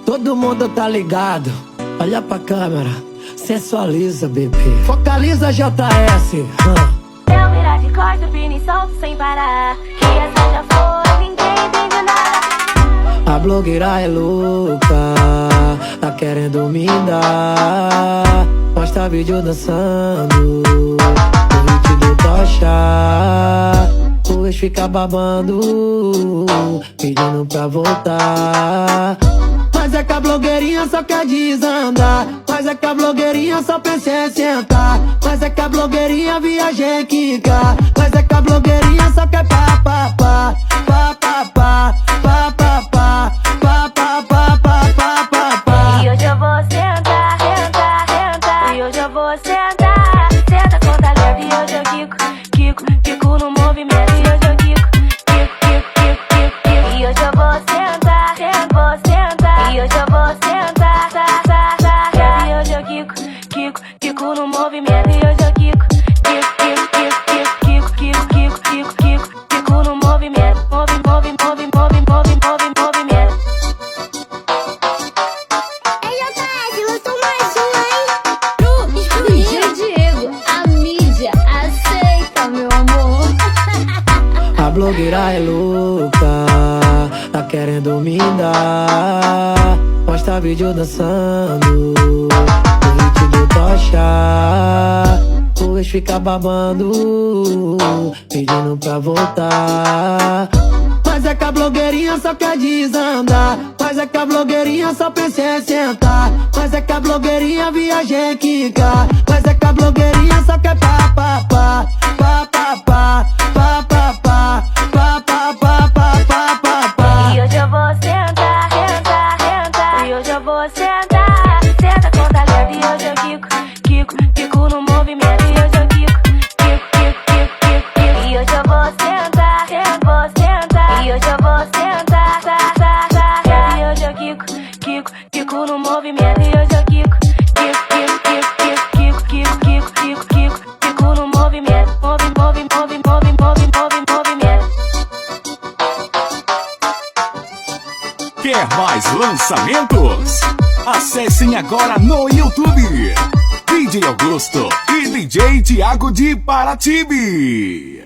Todo mundo tá ligado. Olha pra câmera, sensualiza, bebê. Focaliza JS. Eu virar de costas, pino e solto sem parar. Que essa já foi, ninguém entende nada. A blogueira é louca, tá querendo me dar. Posta vídeo dançando, o hit do Tocha. O ex fica babando, pedindo pra voltar. Mas é que a blogueirinha só quer desandar. Mas é que a blogueirinha só pensa em sentar. Mas é que a blogueirinha viaja em quicar. Mas é que a blogueirinha só quer pá, pá, pá, pá, pá, pá, pá, pá, pá, pá, pá, pá, pá, pá, pá, pá. E hoje eu vou sentar, sentar, sentar. E hoje eu vou sentar, senta com talento. E hoje eu quico no movimento. E hoje eu quico. E hoje eu vou sentar, vou sentar. E hoje eu vou sentar, E hoje eu quico no movimento. E hoje eu quico no movimento. Movimento. Ei, JS, lançou mais um, hein? DJ Diego, a mídia aceita, meu amor. A blogueira é louca, tá querendo me dar. Posta vídeo dançando, o hit do Tocha. O ex fica babando, pedindo pra voltar. Mas é que a blogueirinha só quer desandar. Mas é que a blogueirinha só pensa em sentar. Mas é que a blogueirinha viaja em quicar. Mas é que a blogueirinha só quer pá, pá, pá, pá, pá, pá, pá, pá, pá, pá, pá, pá, pá, pá, pá, pá. E hoje eu vou sentar, sentar. E hoje eu vou sentar, senta com talento. E hoje eu quico no movimento. E hoje eu quico. E hoje eu vou sentar, vou sentar. E hoje eu vou sentar, E hoje eu quico no movimento. E hoje eu quico no movimento. Movimento. Quer mais lançamentos? Acessem agora no YouTube DJ Augusto e DJ Thiago de Paratibe.